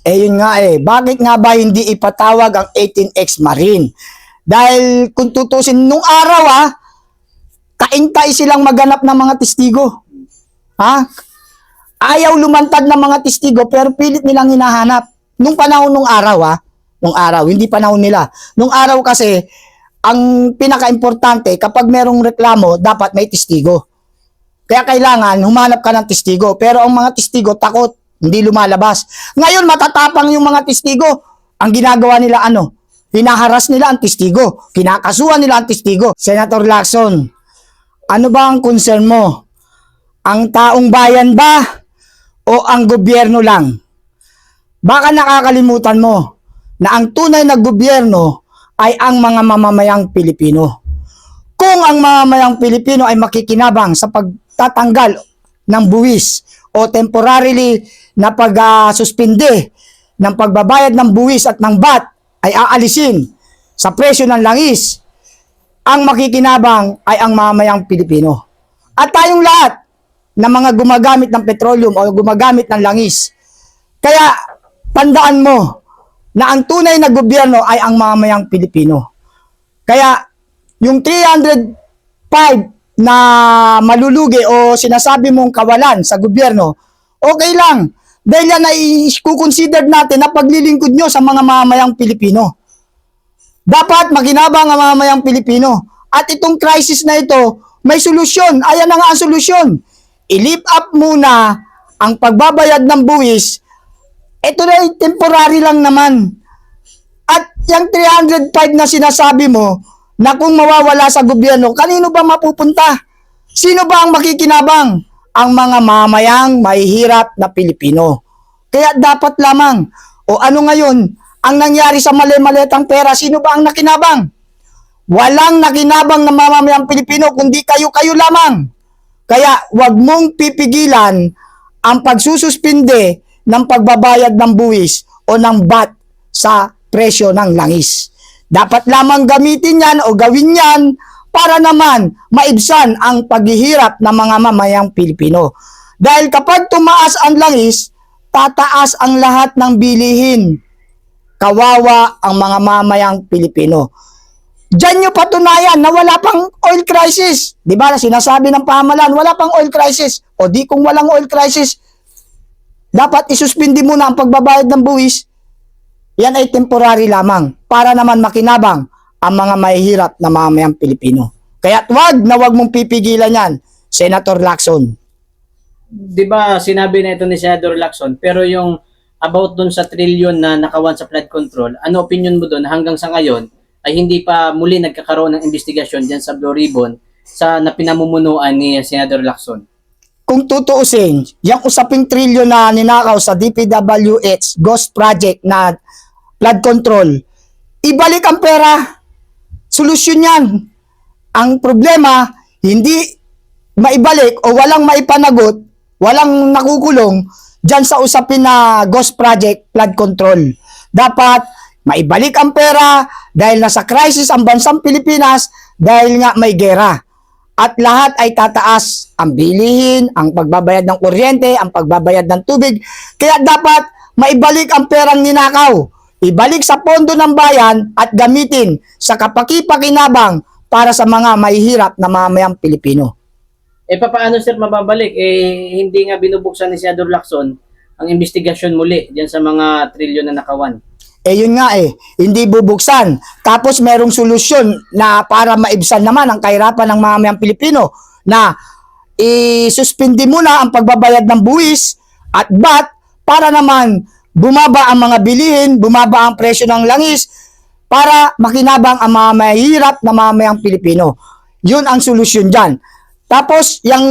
Yun nga bakit nga ba hindi ipatawag ang 18X Marine? Dahil kung tutusin nung araw kaintay silang maganap ng mga testigo. Ayaw lumantad ng mga testigo pero pilit nilang hinahanap. Nung panahon nung araw nung araw, hindi panahon nila. Nung araw kasi, ang pinaka-importante, kapag merong reklamo, dapat may testigo. Kaya kailangan, humanap ka ng testigo. Pero ang mga testigo, takot, hindi lumalabas. Ngayon, matatapang yung mga testigo. Ang ginagawa nila hinaharas nila ang testigo. Kinakasuhan nila ang testigo. Senator Lacson, ano ba ang concern mo? Ang taong bayan ba o ang gobyerno lang? Baka nakakalimutan mo na ang tunay na gobyerno ay ang mga mamamayang Pilipino. Kung ang mamamayang Pilipino ay makikinabang sa pagtatanggal ng buwis o temporarily na pag-suspinde ng pagbabayad ng buwis at ng VAT ay aalisin sa presyo ng langis, ang makikinabang ay ang mamamayang Pilipino. At tayong lahat na mga gumagamit ng petroleum o gumagamit ng langis. Kaya tandaan mo na ang tunay na gobyerno ay ang mamamayang Pilipino. Kaya yung 305 na malulugi o sinasabi mong kawalan sa gobyerno, okay lang. Dahil yan ay kukonsider natin na paglilingkod nyo sa mga mamamayang Pilipino. Dapat makinabang ang mamamayang Pilipino. At itong crisis na ito, may solusyon. Ayan na nga ang solusyon. I-lift up muna ang pagbabayad ng buwis. Ito na ay temporary lang naman. At yung 305 na sinasabi mo, na kung mawawala sa gobyerno, kanino ba mapupunta? Sino ba ang makikinabang? Ang mga mamayang mahihirap na Pilipino. Kaya dapat lamang, o ano ngayon, ang nangyari sa mali-maletang pera, sino ba ang nakinabang? Walang nakinabang na mamamayang Pilipino, kundi kayo-kayo lamang. Kaya wag mong pipigilan ang pagsususpinde ng pagbabayad ng buwis o ng VAT sa presyo ng langis. Dapat lamang gamitin yan o gawin yan para naman maibsan ang paghihirap ng mga mamayang Pilipino. Dahil kapag tumaas ang langis, tataas ang lahat ng bilihin. Kawawa ang mga mamayang Pilipino. Diyan nyo patunayan na wala pang oil crisis. Di ba? Sinasabi ng pamahalaan, wala pang oil crisis. O di kung walang oil crisis, dapat isuspindi muna ang pagbabayad ng buwis. Yan ay temporary lamang para naman makinabang ang mga mahihirap na mamayang Pilipino. Kaya wag mong pipigilan yan, Senator Lacson. Di ba sinabi na ito ni Senator Lacson, pero yung about dun sa trilyon na nakawan sa flood control, ano opinion mo dun hanggang sa ngayon ay hindi pa muli nagkakaroon ng investigasyon dyan sa Blue Ribbon sa napinamumunuan ni Senator Lacson? Kung tutuusin, yung usaping trilyon na ninakaw sa DPWH Ghost Project na flood control, ibalik ang pera. Solusyon yan. Ang problema, hindi maibalik o walang maipanagot, walang nakukulong dyan sa usapin na Ghost Project flood control. Dapat maibalik ang pera dahil nasa crisis ang bansang Pilipinas dahil nga may gera. At lahat ay tataas ang bilihin, ang pagbabayad ng kuryente, ang pagbabayad ng tubig. Kaya dapat maibalik ang perang ninakaw. Ibalik sa pondo ng bayan at gamitin sa kapaki-pakinabang para sa mga mahihirap na mamayang Pilipino. Paano sir mababalik? Hindi nga binubuksan ni Senador Lacson ang investigasyon muli diyan sa mga trilyon na nakawan. Yun nga hindi bubuksan. Tapos merong solusyon na para maibsan naman ang kahirapan ng mamayang Pilipino na isuspindi muna ang pagbabayad ng buwis at VAT para naman bumaba ang mga bilihin, bumaba ang presyo ng langis para makinabang ang mga mahihirap na mamayang Pilipino. Yun ang solusyon dyan. Tapos, yung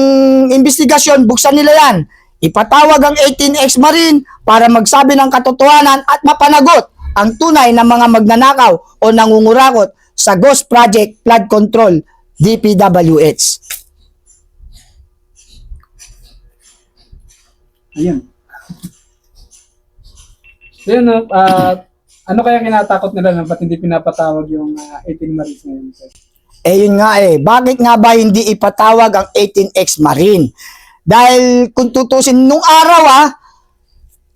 investigasyon, buksan nila yan. Ipatawag ang 18X Marine para magsabi ng katotohanan at mapanagot ang tunay na mga magnanakaw o nangungurakot sa Ghost Project Flood Control DPWH. Ayun. So yun, ano kaya kinatakot nila na ba't hindi pinapatawag yung 18 Marines ngayon? Yun nga bakit nga ba hindi ipatawag ang 18X Marine? Dahil kung tutusin nung araw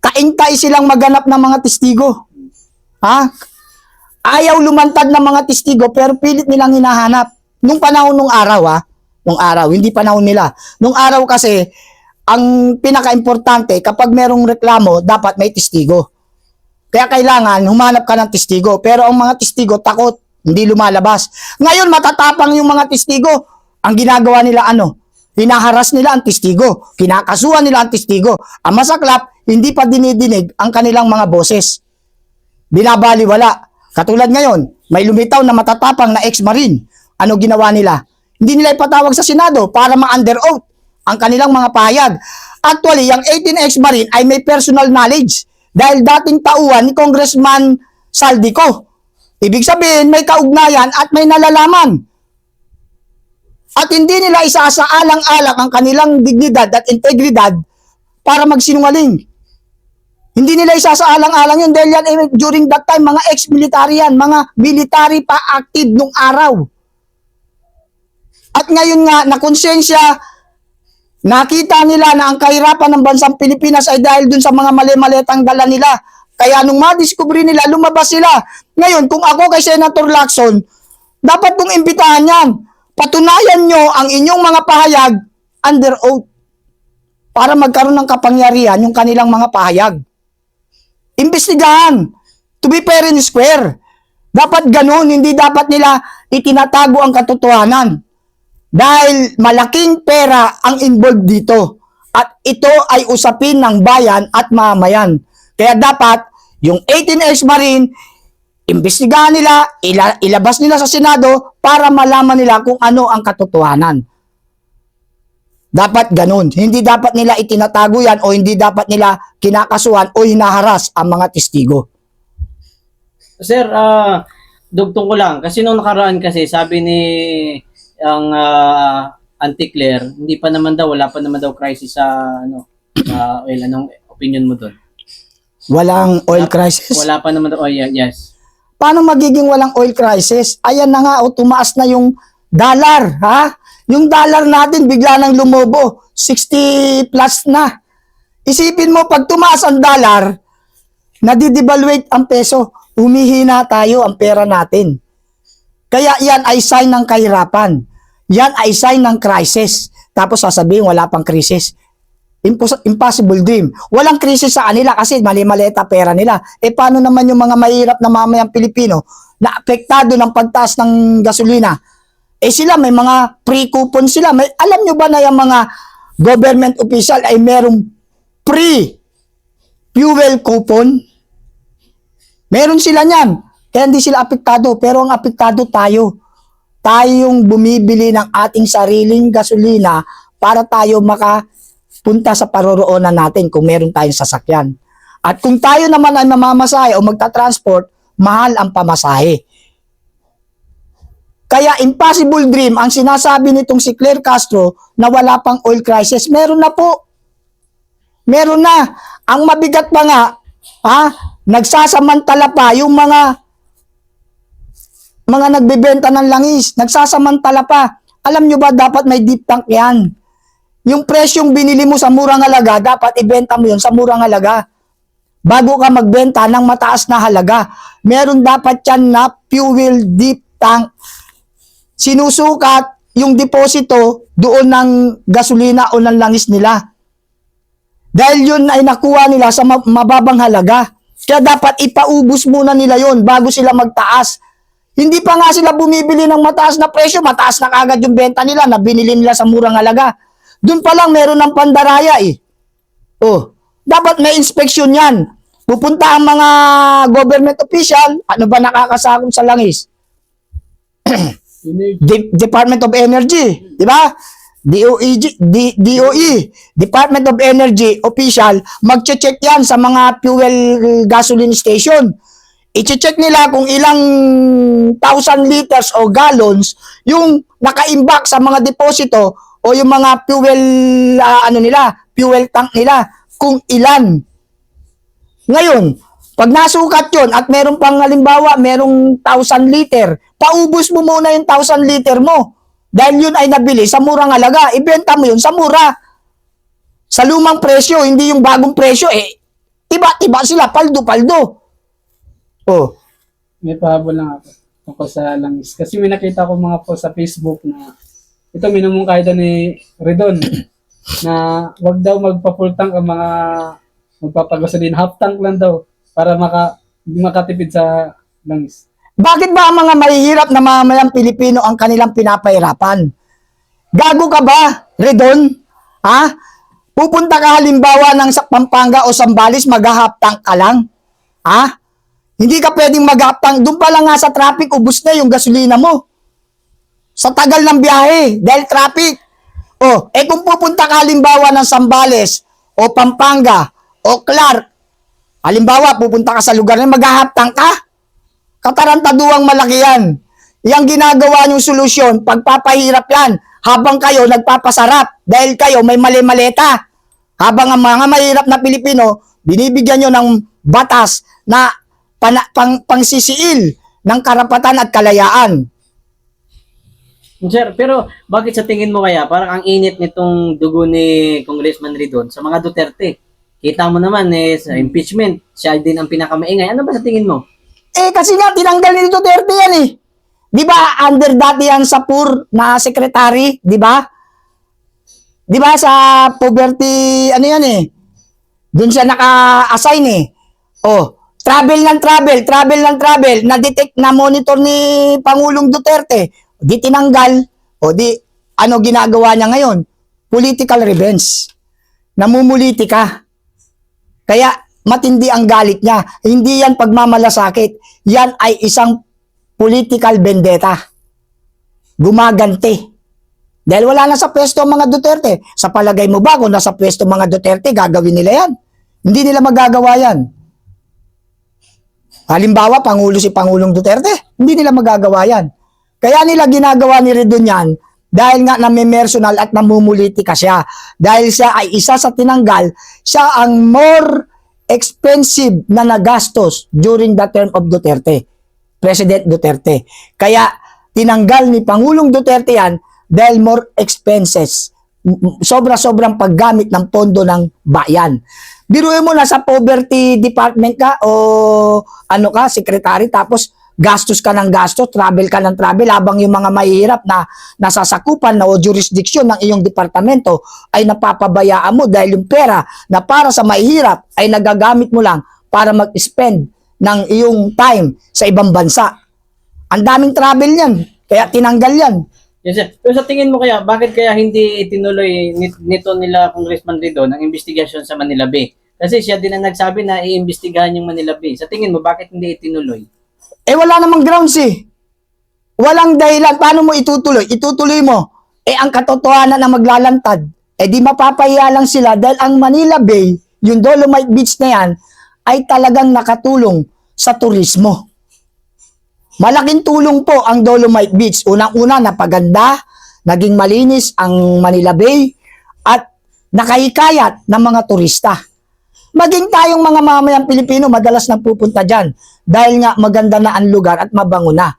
kaintay silang maganap ng mga testigo. Ha? Ayaw lumantad ng mga testigo pero pilit nilang hinahanap. Nung panahon nung araw, nung araw, hindi panahon nila. Nung araw kasi, ang pinaka-importante, kapag merong reklamo, dapat may testigo. Kaya kailangan, humanap ka ng testigo. Pero ang mga testigo, takot, hindi lumalabas. Ngayon, matatapang yung mga testigo. Ang ginagawa nila, hinaharas nila ang testigo. Kinakasuhan nila ang testigo. Ang masaklap, hindi pa dinidinig ang kanilang mga boses. Binabaliwala. Katulad ngayon, may lumitaw na matatapang na ex-marine. Ano ginawa nila? Hindi nila ipatawag sa Senado para ma-under oath ang kanilang mga pahayag. Actually, yung 18 ex-marine ay may personal knowledge dahil dating tauhan ni Congressman Saldico. Ibig sabihin, may kaugnayan at may nalalaman. At hindi nila isasaalang-alang ang kanilang dignidad at integridad para magsinungaling. Hindi nila isasaalang-alang yun dahil yan, during that time, mga ex-military yan, mga military pa active nung araw. At ngayon nga, na konsensya, nakita nila na ang kahirapan ng bansang Pilipinas ay dahil dun sa mga mali-malitang dala nila. Kaya nung madiscovery nila, lumabas sila. Ngayon, kung ako kay Senator Lacson, dapat kong imbitahan yan. Patunayan nyo ang inyong mga pahayag under oath para magkaroon ng kapangyarihan yung kanilang mga pahayag. Imbestigahan. To be fair and square. Dapat ganun, hindi dapat nila itinatago ang katotohanan. Dahil malaking pera ang involved dito. At ito ay usapin ng bayan at mamayan. Kaya dapat, yung 18 ex-marine, imbestigahan nila, ilabas nila sa Senado para malaman nila kung ano ang katotohanan. Dapat ganun. Hindi dapat nila itinatago yan o hindi dapat nila kinakasuhan o hinaharas ang mga testigo. Sir, dugtong ko lang. Kasi nung nakaraan kasi, sabi ni ang Auntie Claire, hindi pa naman daw, wala pa naman daw crisis sa oil. Anong opinion mo doon? Walang oil crisis? Wala pa naman daw, yes. Paano magiging walang oil crisis? Ayan na nga, tumaas na yung dollar, Yung dollar natin bigla nang lumobo, 60 plus na. Isipin mo, pag tumaas ang dollar, nadidevaluate ang peso, humihina tayo ang pera natin. Kaya yan ay sign ng kahirapan. Yan ay sign ng crisis. Tapos sasabihin, wala pang crisis. Impossible dream. Walang krisis sa kanila kasi mali-maleta pera nila. Paano naman yung mga mahirap na mamayang Pilipino na apektado ng pagtaas ng gasolina? Sila may mga pre-coupon sila. Alam nyo ba na yung mga government official ay merong pre-fuel coupon? Meron sila niyan. Kaya hindi sila apektado. Pero ang apektado tayo. Tayong bumibili ng ating sariling gasolina para tayo makapunta sa paroroonan natin kung meron tayong sasakyan. At kung tayo naman ay mamamasahe o magta-transport, mahal ang pamasahe. Kaya impossible dream ang sinasabi nitong si Claire Castro na wala pang oil crisis. Meron na po. Meron na. Ang mabigat pa nga, nagsasamantala pa yung mga nagbebenta ng langis. Nagsasamantala pa. Alam nyo ba dapat may deep tank yan? Yung presyong binili mo sa murang halaga, dapat ibenta mo yun sa murang halaga. Bago ka magbenta ng mataas na halaga, meron dapat yan na fuel deep tank. Sinusukat yung deposito doon ng gasolina o ng langis nila. Dahil yun ay nakuha nila sa mababang halaga. Kaya dapat ipaubos muna nila yun bago sila magtaas. Hindi pa nga sila bumibili ng mataas na presyo, mataas na kagad yung benta nila na binili nila sa murang halaga. Doon pa lang meron ng pandaraya dapat may inspeksyon yan. Pupunta ang mga government official, ano ba nakakasakop sa langis? Department of Energy, di ba? DOE, Department of Energy official, magche-check yan sa mga fuel gasoline station. I-check nila kung ilang 1,000 liters o gallons yung naka-imbak sa mga deposito o yung mga fuel fuel tank nila, kung ilan. Ngayon, pag nasukat yun at meron pang halimbawa, merong 1,000 liter, paubos mo muna yung 1,000 liter mo. Dahil yun ay nabili sa murang halaga, ibenta mo yun sa mura. Sa lumang presyo, hindi yung bagong presyo. Tiba-tiba sila, paldo-paldo. Oh, May pahabol lang ako tungkol sa langis. Kasi may nakita ko mga post sa Facebook na ito minumungkay daw ni Redon na wag daw magpa-full tank ang mga magpapagasolin. Half tank lang daw para makatipid sa langis. bakit ba ang mga mahihirap na mamamayang Pilipino ang kanilang pinapahirapan? Gago ka ba, Redon? Ha? Pupunta ka halimbawa ng sa Pampanga o Zambales, mag-half tank ka lang? Ha? Hindi ka pwedeng mag-half tank. Doon pa lang nga sa traffic, ubus na yung gasolina mo. Sa tagal ng biyahe, dahil traffic. O, kung pupunta ka halimbawa ng Zambales, o Pampanga, o Clark, halimbawa, pupunta ka sa lugar na mag-half tank ka? Katarantaduang malaki yan. Yang ginagawa niyong solusyon, pagpapahirap yan, habang kayo nagpapasarap, dahil kayo may mali-maleta. Habang ang mga mahirap na Pilipino, binibigyan nyo ng batas na pangsisiil ng karapatan at kalayaan. Sir, pero bakit sa tingin mo kaya parang ang init nitong dugo ni Congressman Ridon sa mga Duterte? Kita mo naman sa impeachment, siya din ang pinakamaingay. Ano ba sa tingin mo? Kasi nga, tinanggal ni Duterte yan eh. Di ba, under dati yan sa PUR na secretary, di ba? Di ba, sa poverty, ano yan eh. Doon siya naka-assign eh. Travel ng travel, na-detect, na-monitor ni Pangulong Duterte. Di tinanggal, ano ginagawa niya ngayon? Political revenge. Namumuliti ka. Kaya, matindi ang galit niya. Hindi yan pagmamalasakit. Yan ay isang political vendetta. Gumaganti. Dahil wala na sa pwesto ang mga Duterte. Sa palagay mo ba kung nasa pwesto mga Duterte, gagawin nila yan? Hindi nila magagawa yan. Halimbawa, Pangulo si Pangulong Duterte, hindi nila magagawa yan. Kaya nila ginagawa ni Redon yan dahil nga namimersonal at namumulitika siya. Dahil siya ay isa sa tinanggal, siya ang more expensive na nagastos during the term of Duterte. President Duterte. Kaya tinanggal ni Pangulong Duterte yan dahil more expenses. Sobra-sobrang paggamit ng pondo ng bayan. Biruin mo, nasa poverty department ka o ano ka, secretary, tapos gastos ka ng gastos, travel ka ng travel, habang yung mga mahihirap na nasasakupan na o jurisdiction ng iyong departamento ay napapabayaan mo dahil yung pera na para sa mahihirap ay nagagamit mo lang para mag-spend ng iyong time sa ibang bansa. Ang daming travel yan, kaya tinanggal yan. Yes, sir. Pero sa tingin mo kaya, bakit kaya hindi itinuloy nito nila Congressman Ridon ang investigasyon sa Manila Bay? Kasi siya din ang nagsabi na iimbestigahan yung Manila Bay. Sa tingin mo, bakit hindi itinuloy? Wala namang grounds eh. Walang dahilan. Paano mo itutuloy? Itutuloy mo. Ang katotohanan na maglalantad. Di mapapahiya lang sila dahil ang Manila Bay, yung Dolomite Beach na yan, ay talagang nakatulong sa turismo. Malaking tulong po ang Dolomite Beach. Unang-una, napaganda, naging malinis ang Manila Bay, at nakahikayat ng mga turista. Maging tayong mga mamamayang Pilipino, madalas nagpupunta dyan dahil nga maganda na ang lugar at mabango na.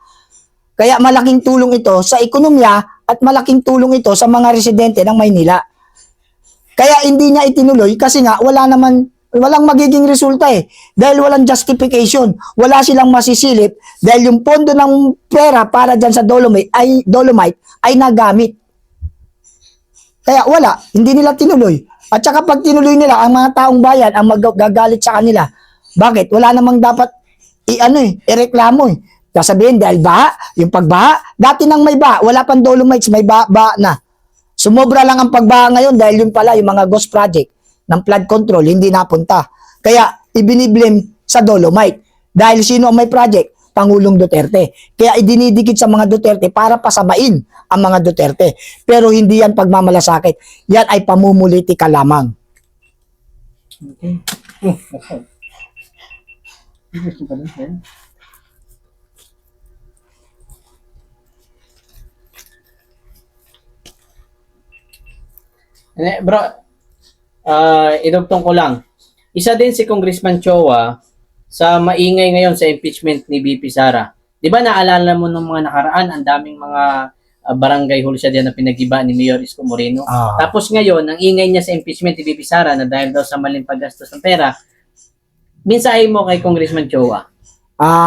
Kaya malaking tulong ito sa ekonomiya at malaking tulong ito sa mga residente ng Maynila. Kaya hindi niya itinuloy kasi nga walang magiging resulta eh. Dahil walang justification. Wala silang masisilip dahil yung pondo ng pera para dyan sa Dolomite ay nagamit. Kaya wala, hindi nila tinuloy. At saka pag tinuloy nila, ang mga taong bayan ang magagalit sa kanila. Bakit? Wala namang dapat ireklamo eh. Sasabihin dahil baha, yung pagbaha, dati nang may baha, wala pang Dolomites, may baha na. Sumobra lang ang pagbaha ngayon dahil yun pala yung mga ghost project ng flood control, hindi napunta. Kaya ibiniblame sa Dolomite. Dahil sino ang may project? Pangulong Duterte. Kaya idinidikit sa mga Duterte para pasamain ang mga Duterte. Pero hindi yan pagmamalasakit. Yan ay pamumulitika lamang. Okay. Gusto ka din, sir? Bro, idugtong ko lang. Isa din si Congressman Chowa sa maingay ngayon sa impeachment ni VP Sara. Di ba naalala mo nung mga nakaraan, ang daming mga barangay hall siya na pinag-iba ni Mayor Isko Moreno. Tapos ngayon, ang ingay niya sa impeachment ni VP Sara na dahil daw sa maling paggastos ng pera, mensahe mo kay Congressman Chua?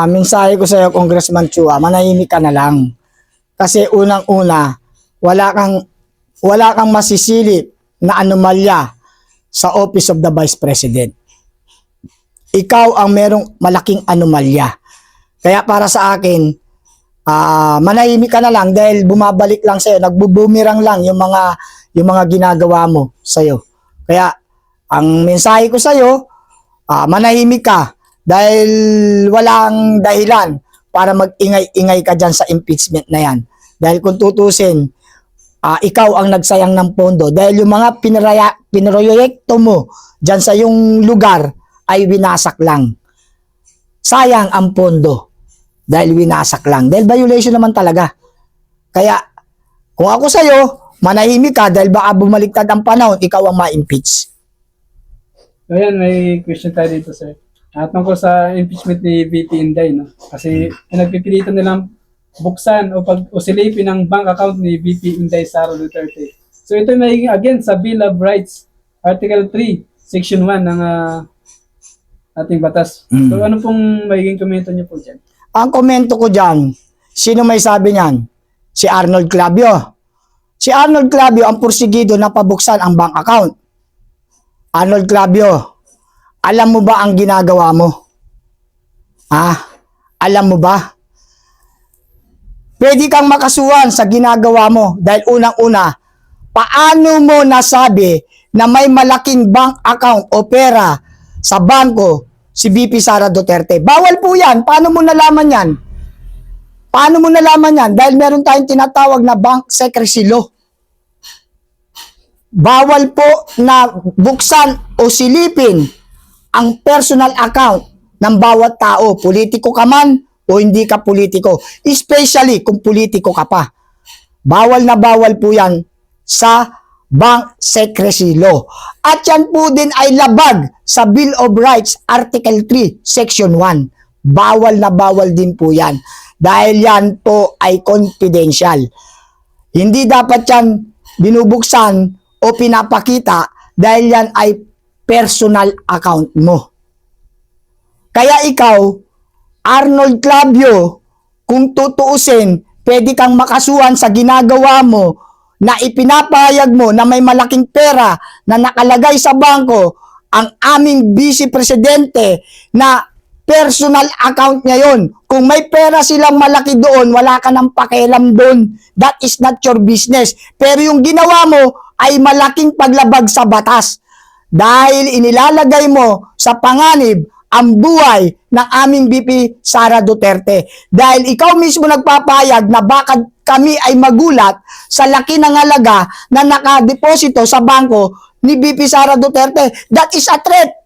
Mensahe ko sa iyo, Congressman Chua, manahimik ka na lang. Kasi unang-una, wala kang masisilip na anomalya sa Office of the Vice President. Ikaw ang merong malaking anomalya. Kaya para sa akin, manahimik ka na lang dahil bumabalik lang sa iyo, nagbubumirang lang yung mga ginagawa mo sa iyo. Kaya ang mensahe ko sa iyo, manahimik ka dahil walang dahilan para mag-ingay-ingay ka dyan sa impeachment na yan. Dahil kung tutusin, ikaw ang nagsayang ng pondo dahil yung mga pinroyekto mo dyan sa yung lugar ay winasak lang. Sayang ang pondo dahil winasak lang. Dahil violation naman talaga. Kaya kung ako sa'yo, manahimik ka dahil baka bumaliktad ang panahon, ikaw ang ma-impeach. So yan, may question tayo dito, sir. Tungkol sa impeachment ni VP Inday, no? Kasi pinagpipilitan nilang buksan o silipin ang bank account ni VP Inday Sara Duterte. So ito may again sa Bill of Rights, Article 3, Section 1 ng ating batas. So ano pong magiging komento niyo po dyan? Ang komento ko dyan, sino may sabi niyan? Si Arnold Clavio. Si Arnold Clavio ang pursigido na pabuksan ang bank account. Arnold Clavio, alam mo ba ang ginagawa mo? Alam mo ba? Pwede kang makasuhan sa ginagawa mo dahil unang-una, paano mo nasabi na may malaking bank account o pera sa bangko si VP Sara Duterte? Bawal po yan. Paano mo nalaman yan? Paano mo nalaman yan? Dahil meron tayong tinatawag na bank secrecy law. Bawal po na buksan o silipin ang personal account ng bawat tao. Politiko ka man o hindi ka politiko. Especially kung politiko ka pa. Bawal na bawal po yan sa bank secrecy law. At yan po din ay labag sa Bill of Rights Article 3 Section 1. Bawal na bawal din po yan. Dahil yan po ay confidential. Hindi dapat yan binubuksan o pinapakita dahil yan ay personal account mo. Kaya ikaw, Arnold Clavio, kung tutuusin, pwede kang makasuhan sa ginagawa mo na ipinapahayag mo na may malaking pera na nakalagay sa bangko ang aming vice presidente na personal account niya yun. Kung may pera silang malaki doon, wala ka nang pakialam doon. That is not your business. Pero yung ginawa mo ay malaking paglabag sa batas. Dahil inilalagay mo sa panganib ang buhay ng aming VP Sara Duterte. Dahil ikaw mismo nagpapayag na baka kami ay magulat sa laki ng halaga na nakadeposito sa bangko ni VP Sara Duterte. That is a threat.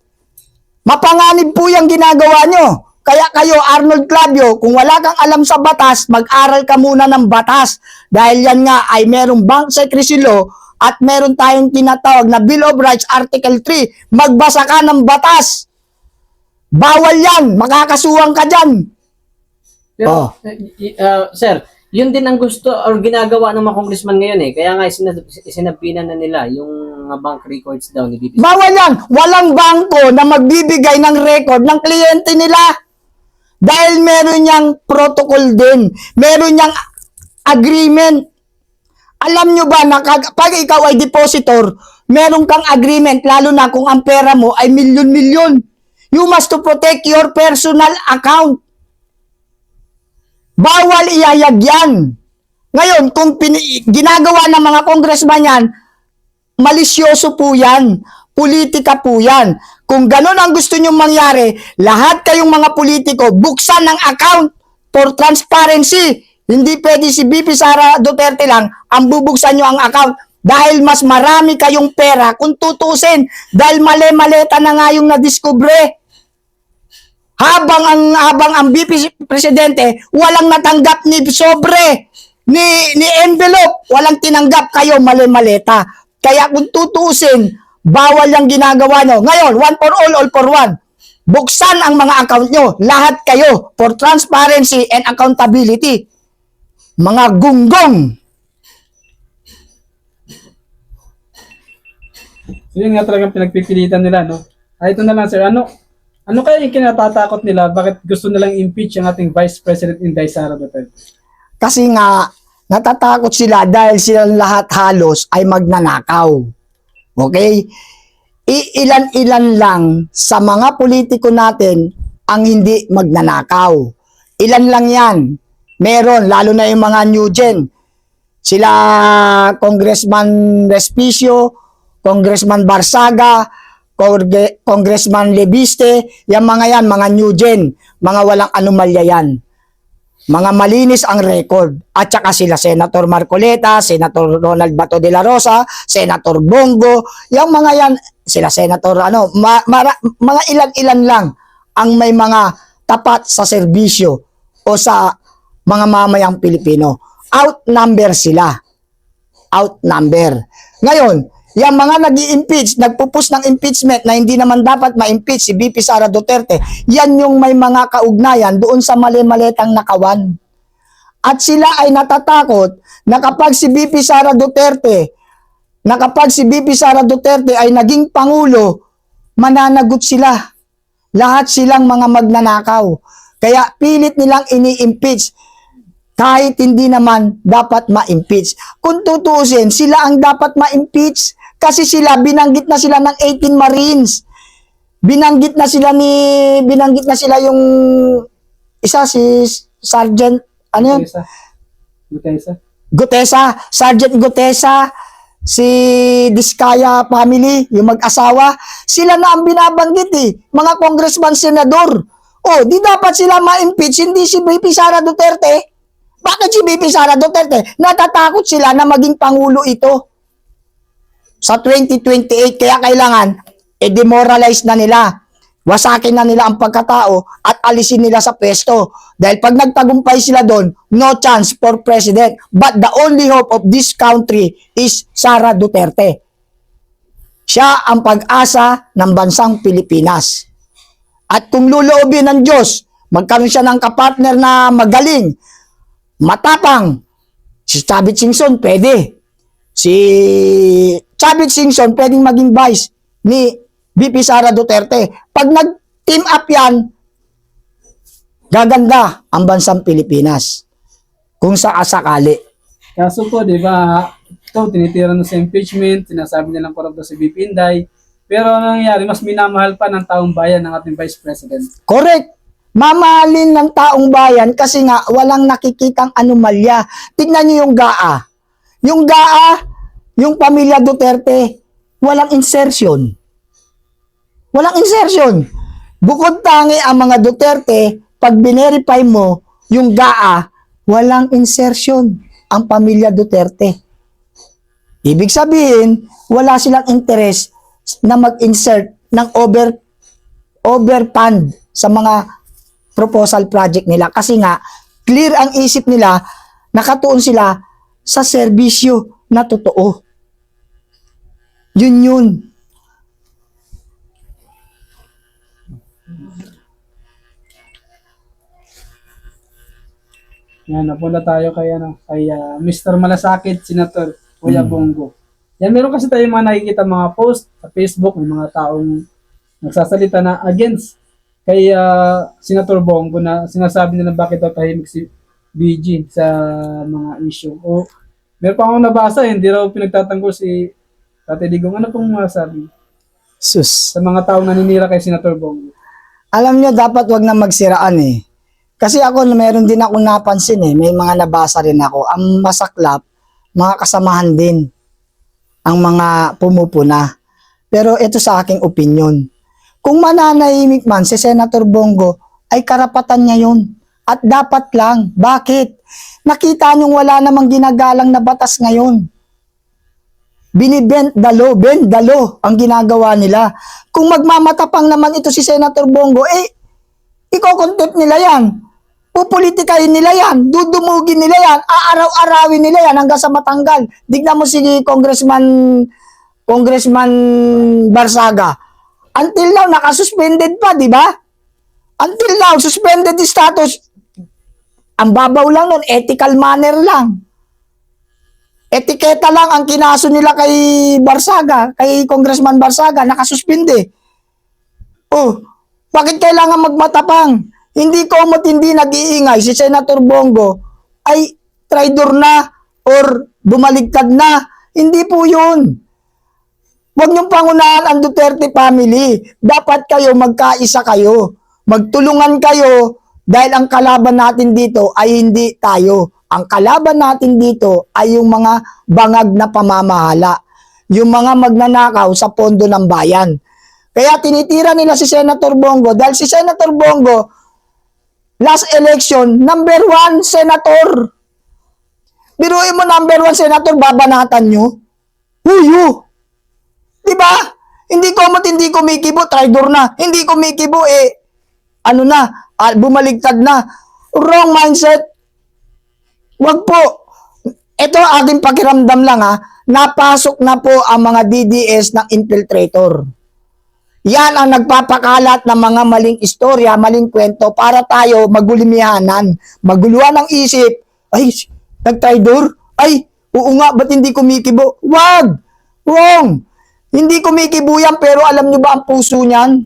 Mapanganib po yung ginagawa nyo. Kaya kayo, Arnold Clavio, kung wala kang alam sa batas, mag-aral ka muna ng batas. Dahil yan nga ay merong bank secrecy law at meron tayong tinatawag na Bill of Rights Article 3. Magbasa ka ng batas. Bawal yan. Makakasuhan ka dyan. Pero, sir, yun din ang gusto or ginagawa ng mga congressman ngayon eh. Kaya nga sinabinan na nila yung mga bank records daw ni VP. Bawal yan. Walang bangko na magbibigay ng record ng kliyente nila. Dahil meron niyang protocol din. Meron niyang agreement. Alam nyo ba na pag ikaw ay depositor, meron kang agreement, lalo na kung ang pera mo ay milyon-milyon. You must to protect your personal account. Bawal iyayag yan. Ngayon, kung ginagawa ng mga congressman yan, malisyoso po yan. Politika po yan. Kung ganun ang gusto nyong mangyari, lahat kayong mga politiko, buksan ng account for transparency. Hindi pwede si VP Sara Duterte lang ang bubuksan nyo ang account dahil mas marami kayong pera kung tutusin dahil mali-maleta na nga yung nadiskubre. Habang ang VP Presidente walang natanggap ni sobre, ni envelope, walang tinanggap, kayo mali-maleta. Kaya kung tutusin, bawal yung ginagawa nyo. Ngayon, one for all for one. Buksan ang mga account nyo, lahat kayo, for transparency and accountability. Mga gunggong. So yun nga talagang pinagpipilitan nila, no? Ito na lang, sir. Ano Ano kaya yung kinatatakot nila? Bakit gusto nilang impeach ang ating Vice President Inday Sara Duterte? Kasi nga, natatakot sila dahil silang lahat halos ay magnanakaw. Okay? Iilan-ilan lang sa mga politiko natin ang hindi magnanakaw. Ilan lang yan. Meron, lalo na yung mga new gen. Sila Congressman Respicio, Congressman Barsaga, Congressman Lebiste, yung mga yan, mga new gen, mga walang anomalya yan. Mga malinis ang record. At saka sila Senator Marcoleta, Senator Ronald Bato de la Rosa, Senator Bongo, yung mga yan, sila Senator mga ilan-ilan lang ang may mga tapat sa serbisyo o sa mga mamayang Pilipino. Outnumber sila. Outnumber. Ngayon, yung mga nag-i-impeach, nagpupus ng impeachment na hindi naman dapat ma-impeach si VP Sara Duterte, yan yung may mga kaugnayan doon sa mali-malitang nakawan. At sila ay natatakot na kapag si VP Sara Duterte, ay naging Pangulo, mananagot sila. Lahat silang mga magnanakaw. Kaya pilit nilang ini-impeach kahit hindi naman dapat ma-impeach. Kung tutuusin, sila ang dapat ma-impeach kasi sila, binanggit na sila ng 18 Marines. Binanggit na sila yung isa, si Sergeant, ano yun? Gutesa, Sergeant Gutesa, si Diskaya family, yung mag-asawa, sila na ang binabanggit mga congressman, senador. Di dapat sila ma-impeach, hindi si VP Sara Duterte. Bakit si VP Sara Duterte? Natatakot sila na maging Pangulo ito sa 2028, kaya kailangan i-demoralize na nila. Wasakin na nila ang pagkatao at alisin nila sa pwesto. Dahil pag nagtagumpay sila doon, no chance for president. But the only hope of this country is Sara Duterte. Siya ang pag-asa ng bansang Pilipinas. At kung luloobin ng Diyos, magkaroon siya ng kapartner na magaling, matapang, si Chavit Singson, pwede. Si Chavit Singson, pwedeng maging vice ni VP Sara Duterte. Pag nag-team up yan, gaganda ang bansang Pilipinas. Kung sakali. Kaso po, di ba, ito, tinitira na sa impeachment, sinasabi nilang korupto si VP Inday, pero ang nangyayari, mas minamahal pa ng taong bayan ng ating Vice President. Correct. Mamahalin ng taong bayan kasi nga walang nakikitang anomalya. Tignan niyo yung GAA. Yung GAA, yung pamilya Duterte, walang insertion. Walang insertion. Bukod tangi ang mga Duterte, pag binerify mo yung GAA, walang insertion ang pamilya Duterte. Ibig sabihin, wala silang interest na mag-insert ng overfund sa mga proposal project nila. Kasi nga, clear ang isip nila, nakatuon sila sa serbisyo na totoo. Yun. Yan, napunta tayo kay Mr. Malasakit, Senator Kuya Bongo. Yan, meron kasi tayo mga nakikita mga post sa Facebook, may mga taong nagsasalita na against kay Senator Bongo na sinasabi nila bakit daw tahimik si BG sa mga issue. O meron pa akong nabasa, hindi raw pinagtatanggol si Tate Digong. Ano pong masasabi Sus. sa mga taong naninira kay Senator Bongo? Alam nyo, dapat wag na magsiraan Kasi ako, meron din ako napansin may mga nabasa rin ako. Ang masaklap, mga kasamahan din ang mga pumupuna. Pero ito sa aking opinion. Kung mananahimik man si Senator Bongo, ay karapatan niya yun. At dapat lang. Bakit? Nakita niyong wala namang ginagalang na batas ngayon. Binibend the law ang ginagawa nila. Kung magmamatapang naman ito si Senator Bongo, iko-contempt nila yan. Pupolitikahin nila yan. Dudumugin nila yan. Aaraw-arawin nila yan hanggang sa matanggal. Dignan mo si Congressman Barsaga. Until now, nakasuspended pa, di ba? Until now, suspended status. Ang babaw lang nun, ethical manner lang. Etiketa lang ang kinaso nila kay Barsaga, kay Congressman Barsaga, nakasuspende. Bakit kailangan magmatapang? Hindi ko hindi nag-iingay si Senator Bongo ay traidor na or bumaligtad na. Hindi po yun. Huwag niyong pangunahan ang Duterte family. Dapat kayo magkaisa kayo. Magtulungan kayo dahil ang kalaban natin dito ay hindi tayo. Ang kalaban natin dito ay yung mga bangag na pamamahala. Yung mga magnanakaw sa pondo ng bayan. Kaya tinitira nila si Senator Bongo dahil si Senator Bongo last election, number 1 senator. Biruin mo number 1 senator, babanatan nyo. Huyo. Diba? Hindi kumikibo, traidor na. Hindi kumikibo, bumaligtad na. Wrong mindset. Wag po. Ito ating pakiramdam lang napasok na po ang mga DDS ng infiltrator. Yan ang nagpapakalat ng mga maling istorya, maling kwento para tayo magulimihanan, maguluhan ng isip. Ay, nag-traidor? Ay, oo nga, ba't hindi kumikibo? Wag! Wrong! Hindi kumikibo yan, pero alam nyo ba ang puso niyan?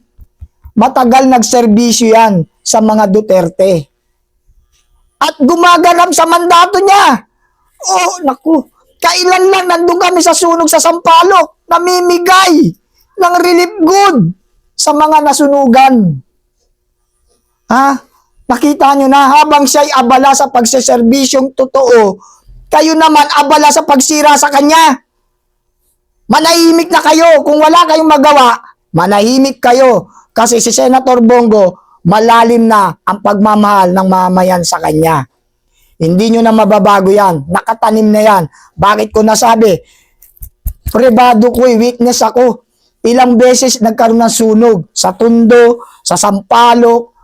Matagal nagserbisyo yan sa mga Duterte. At gumaganap sa mandato niya. Oh, naku. Kailan lang nandun kami sa sunog sa Sampaloc, namimigay ng relief good sa mga nasunugan. Nakita nyo na habang siya'y abala sa pagseserbisyong totoo, kayo naman abala sa pagsira sa kanya. Manahimik na kayo. Kung wala kayong magawa, manahimik kayo. Kasi si Senator Bongo, malalim na ang pagmamahal ng mamayan sa kanya. Hindi nyo na mababago yan. Nakatanim na yan. Bakit ko nasabi? Privado ko, weakness ako. Ilang beses nagkaroon ng sunog sa Tondo, sa Sampaloc,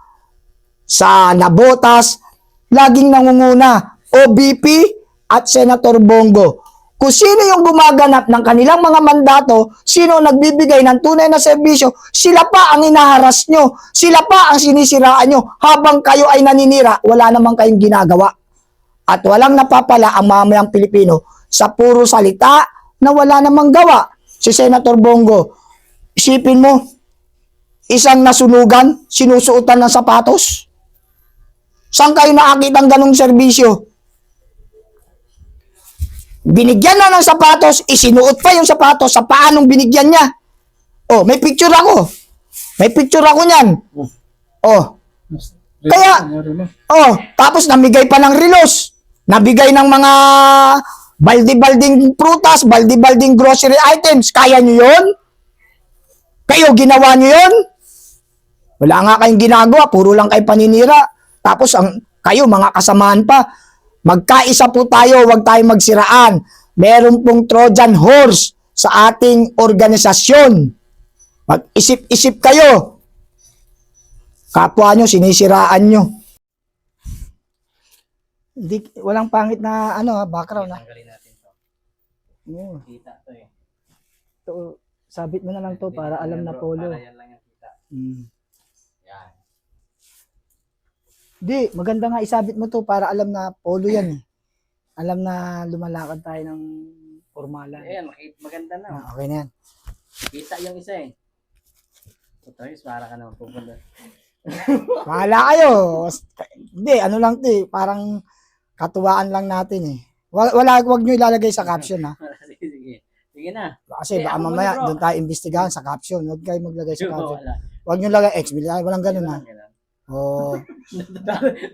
sa Nabotas, laging nangunguna OBP at Senator Bongo. Kung sino yung gumaganap ng kanilang mga mandato, sino nagbibigay ng tunay na serbisyo, sila pa ang inaharas nyo, sila pa ang sinisiraan nyo. Habang kayo ay naninira, wala namang kayong ginagawa. At walang napapala ang mamayang Pilipino sa puro salita na wala namang gawa. Si Senator Bongo, isipin mo, isang nasunugan, sinusuotan ng sapatos. Saan kayo nakakita ng ganong serbisyo? Binigyan na ng sapatos, isinuot pa yung sapatos sa paanong binigyan niya. Oh, may picture ako. May picture ako niyan. Oh. Kaya, tapos namigay pa ng relos. Nabigay ng mga baldi-balding prutas, baldi-balding grocery items. Kaya nyo yun? Kayo, ginawa nyo yun? Wala nga kayong ginagawa, puro lang kayo paninira. Tapos kayo, mga kasamahan pa. Magkaisa po tayo, huwag tayong magsiraan. Meron pong Trojan horse sa ating organisasyon. Mag-isip-isip kayo. Kapwa nyo, sinisiraan nyo. Walang pangit na background. Tanggalin natin to. Kita to eh. To, sabit mo na lang to para alam na polo. Para yan lang yung kita. Yan. Di, maganda nga isabit mo to para alam na polo yan. Alam na lumalakad tayo ng formalan. Ayan, maganda na. Okay na yan. Kita yung isa eh. Tapos para ka naman pupunta. Bahala kayo. Hindi, lang to eh. Parang katuwaan lang natin eh. Wag nyo ilalagay sa caption Sige. Sige na. Kasi baka mamaya doon tayo imbestigahan sa caption. Huwag kayo maglagay sa caption. Wala. Huwag nyo lagay X. Walang ganun Oh.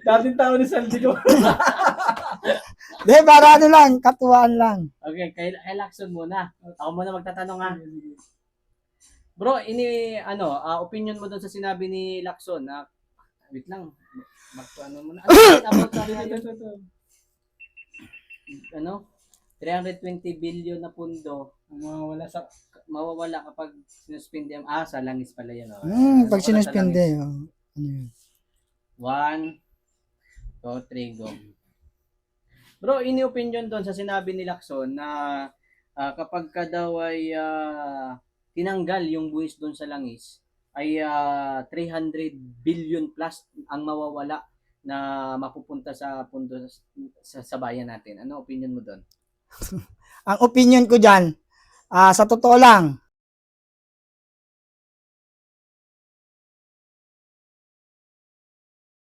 Dating tao ni Saldico. Hindi, para lang. Katuwaan lang. Okay, kay Lacson muna. Ako muna magtatanong Bro, opinion mo doon sa sinabi ni Lacson na wait lang. Magpaano mo na. About sabi natin? 320 billion na pundo mawawala kapag sinuspindi sa langis pala yan. Pag sinuspindi. Ano yun? 1, 2, 3, go. Bro, ini-opinion doon sa sinabi ni Lacson na kapag ka daw ay tinanggal yung buwis doon sa langis, ay 300 billion plus ang mawawala na mapupunta sa pundo sa bayan natin. Ano opinion mo doon? Ang opinion ko dyan, sa totoo lang,